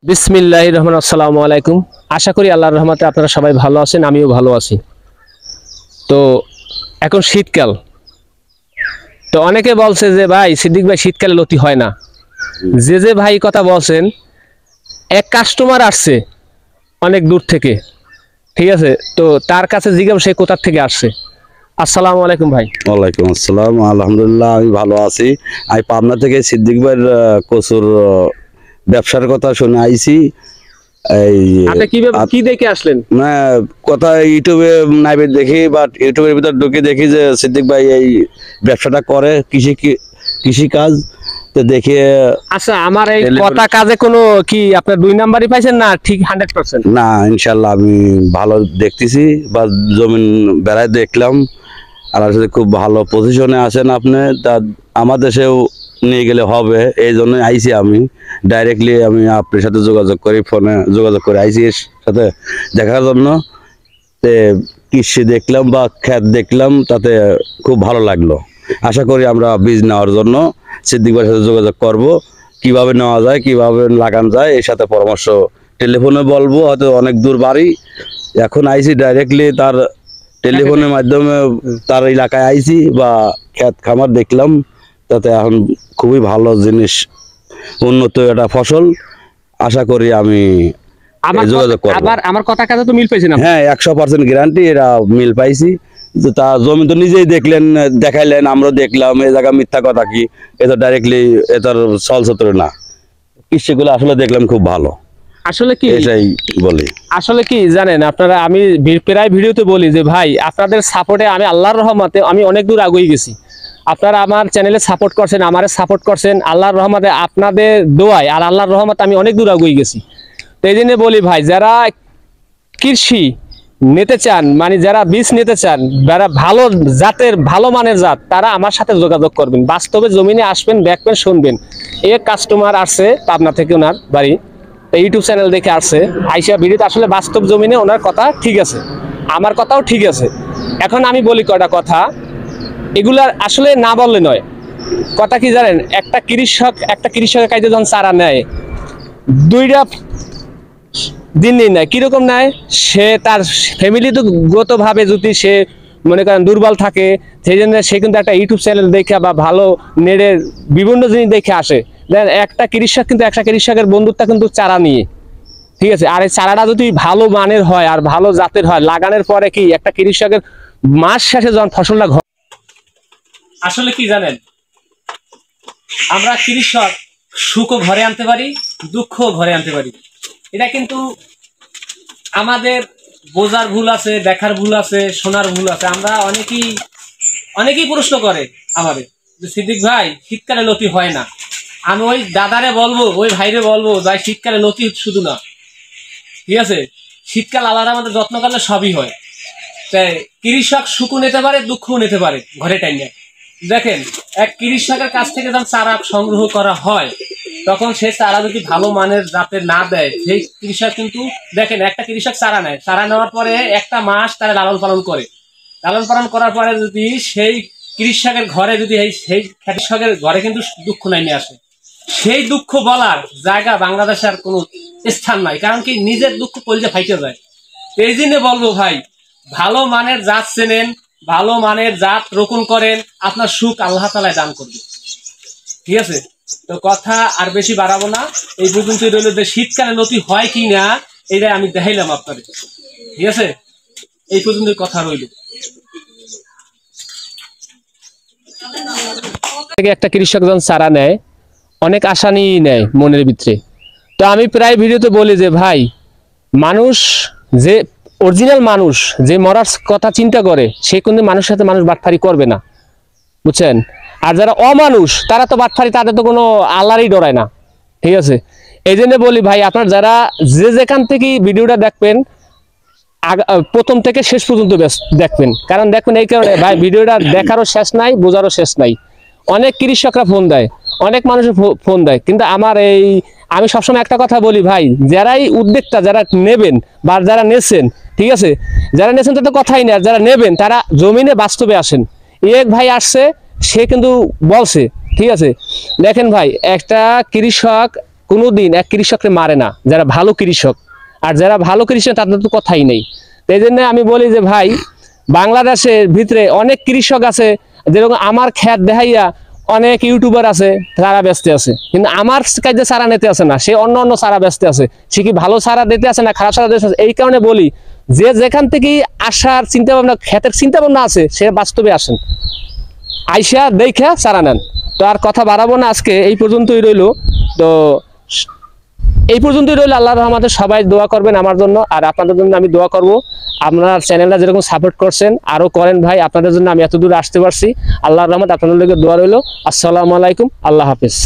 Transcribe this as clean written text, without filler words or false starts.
বিসমিল্লাহির রহমানির রহিম। আসসালামু আলাইকুম। আশা করি আল্লাহর রহমতে আপনারা সবাই ভালো আছেন, আমিও ভালো আছি। তো এখন শীতকাল, তো অনেকে বলছে যে ভাই সিদ্দিক ভাই শীতকালে লতি হয় না। যে ভাই কথা বলছেন, এক কাস্টমার আসছে অনেক দূর থেকে, ঠিক আছে, তো তার কাছে জিজ্ঞাসা সে কোথা থেকে আসছে। আসসালামু আলাইকুম ভাই। ওয়ালাইকুম আসসালাম। আলহামদুলিল্লাহ আমি ভালো আছি। আমি পাবনা থেকে সিদ্দিক ভাইয়ের কচুর ব্যবসার কথা শুনে আইছি। এই আপনি কি দেখে আসলেন? না কথা ইউটিউবে নাইবে দেখি বা ইউটিউবের ভিতর ঢুকে দেখি যে সিদ্দিক ভাই এই ব্যবসাটা করে কৃষি কাজ, তো দেখি। আচ্ছা, আমার এই কথা কাজে কোনো কি আপনার 2 নাম্বারই পাইছেন না ঠিক 100%? না, ইনশাল্লাহ আমি ভালো দেখতেছি বা জমিন বেড়ায় দেখলাম। আর আসলে খুব ভালো পজিশনে আছেন আপনি, তা আমার দেশেও নিয়ে গেলে হবে, এই জন্য আইসি আমি ডাইরেক্টলি। আমি আপনার সাথে যোগাযোগ করি, ফোনে যোগাযোগ করে আইসি এর সাথে দেখার জন্য। তে কৃষি দেখলাম বা ক্ষেত দেখলাম, তাতে খুব ভালো লাগলো। আশা করি আমরা বীজ নেওয়ার জন্য সিদ্দিক ভাইয়ের সাথে যোগাযোগ করব, কিভাবে নেওয়া যায়, কিভাবে লাগানো যায়, এর সাথে পরামর্শ টেলিফোনে বলবো। হয়তো অনেক দূর বাড়ি, এখন আইসি ডাইরেক্টলি তার টেলিফোনের মাধ্যমে তার এলাকায় আইছি বা ক্ষেত খামার দেখলাম, তাতে এখন খুবই ভালো জিনিস, উন্নত একটা ফসল। আশা করি আমি যোগাযোগ করব। আমার কথা কাজে তো মিল পাইছেন? হ্যাঁ, 100% গ্যারান্টি, এরা মিল পাইছি। তা জমি তো নিজেই দেখলেন, দেখাইলেন, আমরা দেখলাম। এই জায়গা মিথ্যা কথা কি, এটা ডাইরেক্টলি এটার চলচ্চিত্র না, কৃষিগুলো আসলে দেখলাম খুব ভালো। আসলে কি এটাই বলি। আসলে কি জানেন আপনারা, আমি প্রায় ভিডিওতে বলি যে ভাই আপনাদের সাপোর্টে আমি আল্লাহর রহমতে আমি অনেক দূর এগিয়ে গেছি। আপনারা আমার চ্যানেলে সাপোর্ট করছেন, আমারে সাপোর্ট করছেন, আল্লাহর রহমতে আপনাদের দোয়ায় আর আল্লাহর রহমতে আমি অনেক দূর এগিয়ে গেছি। তো এই জন্য বলি ভাই, যারা কৃষি নিতে চান, মানে যারা বীজ নিতে চান, যারা ভালো জাতের ভালো মানের জাত, তারা আমার সাথে যোগাযোগ করবেন। বাস্তবে জমিনে আসবেন, দেখবেন, শুনবেন। এক কাস্টমার আসছে পাবনা থেকে, ওনার বাড়ি, ইউটিউব চ্যানেল দেখে আসছে, আইসা ভিডিওতে আসলে বাস্তব জমিনে ওনার কথা ঠিক আছে, আমার কথাও ঠিক আছে। এখন আমি বলি কয়টা কথা, এগুলা আসলে না বললে নয়। কথা কি জানেন, একটা কৃষকের কাছে যখন চারা নেয়, 2টা দিন নেয়, কিরকম নেয়, সে তার ফ্যামিলিগত ভাবে যদি সে মনে করেন দুর্বল থাকে, সেই জন্য সে কিন্তু একটা ইউটিউব চ্যানেল দেখে বা ভালো নেটের বিভিন্ন জিনিস দেখে আসে। একটা কৃষকের বন্ধুত্ব কিন্তু চারা নিয়ে, ঠিক আছে। আর এই চারাটা যদি ভালো মানের হয় আর ভালো জাতের হয়, লাগানোর পরে কি একটা কৃষকের মাস শেষে যখন ফসলটা আসলে কি জানেন, আমরা কৃষক সুখও ঘরে আনতে পারি, দুঃখও ঘরে আনতে পারি। এটা কিন্তু আমাদের বোঝার ভুল আছে, দেখার ভুল আছে, শোনার ভুল আছে। আমরা অনেকেই প্রশ্ন করে আমাদের যে সিদ্দিক ভাই শীতকালে লতি হয় না। আমি ওই দাদারে বলবো, ওই ভাইরে বলবো, যাই শীতকালে লতি শুধু না, ঠিক আছে, শীতকাল আলাদা আমাদের যত্ন করলে সবই হয়। তাই কৃষক সুখও নিতে পারে, দুঃখও নিতে পারে ঘরে টাইমে। দেখেন, এক কৃষকের কাছ থেকে যখন চারা সংগ্রহ করা হয়, তখন সে চারা যদি ভালো মানের জাতের না দেয়, সেই কৃষক কিন্তু দেখেন, একটা কৃষক চারা নেয়, চারা নেওয়ার পরে একটা মাস তারা লালন পালন করে, লালন পালন করার পরে যদি সেই কৃষকের ঘরে যদি সেই কৃষকের ঘরে কিন্তু দুঃখ নামে আসে, সেই দুঃখ বলার জায়গা বাংলাদেশের কোনো স্থান নাই। কারণ কি, নিজের দুঃখ কলজে ফাইটে যায়। এই জন্য বলবো ভাই, ভালো মানের জাত চেনেন, ভালো মানের জাত রোপণ করেন, আপনার সুখ আল্লাহ তাআলা দান করবে, ঠিক আছে। তো কথা আর বেশি বাড়াবো না, এই পর্যন্ত রইল যে শীতকালে লতি হয় কি না, এটা আমি দেখাইলাম আপনাদের, ঠিক আছে। এই পর্যন্ত কথা রইল। একটা কৃষক যখন চারা নেয়, অনেক আশা নিয়ে নেয় মনের ভিতরে। তো আমি প্রায় ভিডিওতে বলি যে ভাই, মানুষ যে অরিজিনাল মানুষ, যে মরার কথা চিন্তা করে, সে কিন্তু মানুষের সাথে মানুষ বাটফারি করবে না, বুঝছেন। আর যারা অমানুষ, তারা তো বাটফারি, তাদের তো কোনো আল্লাহরই ডরায় না, ঠিক আছে। এই জন্য বলি ভাই, আপনার যারা যেখান থেকে ভিডিওটা দেখবেন, প্রথম থেকে শেষ পর্যন্ত দেখবেন। কারণ দেখবেন, এই কারণে ভাই, ভিডিওটা দেখারও শেষ নাই, বোঝারও শেষ নাই। অনেক কৃষকরা ফোন দেয়, অনেক মানুষের ফোন দেয়, কিন্তু আমি সবসময় একটা কথা বলি ভাই, যারাই উদ্যোক্তা, যারা নেবেন বা যারা নেছেন, ঠিক আছে, যারা নেছেন তাদের কথাই নেই, আর যারা নেবেন তারা জমিনে বাস্তবে আসেন। এক ভাই আসছে, সে কিন্তু বলছে, ঠিক আছে। দেখেন ভাই, একটা কৃষক কোনোদিন এক কৃষককে মারে না, যারা ভালো কৃষক। আর যারা ভালো কৃষক তাদের তো কথাই নেই। এই জন্য আমি বলি যে ভাই, বাংলাদেশের ভিতরে অনেক কৃষক আছে, যেরকম আমার ক্ষেত দেখাইয়া অনেক ইউটিউবার আছে, চারা বেচতে আছে, কিন্তু আমার কাছে চারা নিতে আসে না, সে অন্য অন্য চারা বেচতে আছে। সে কি ভালো চারা দিতে আসে না খারাপ চারা দিতে আসে? এই কারণে বলি যে যেখান থেকে আসার চিন্তা ভাবনা, ক্ষেতের চিন্তা ভাবনা আছে, সে বাস্তবে আসেন, আইসা দেখা চারা নেন। তো আর কথা বাড়াবো না, আজকে এই পর্যন্তই রইলো। তো এই পর্যন্তই রইল। আল্লাহর রহমতে সবাই দোয়া করবেন আমার জন্য, আর আপনাদের জন্য আমি দোয়া করব। আপনার চ্যানেলটা যেরকম সাপোর্ট করছেন আরো করেন ভাই, আপনাদের জন্য আমি এত দূর আসতে পারছি। আল্লাহর রহমতে আপনাদের লোকের দোয়া রইল। আসসালামু আলাইকুম, আল্লাহ হাফিজ।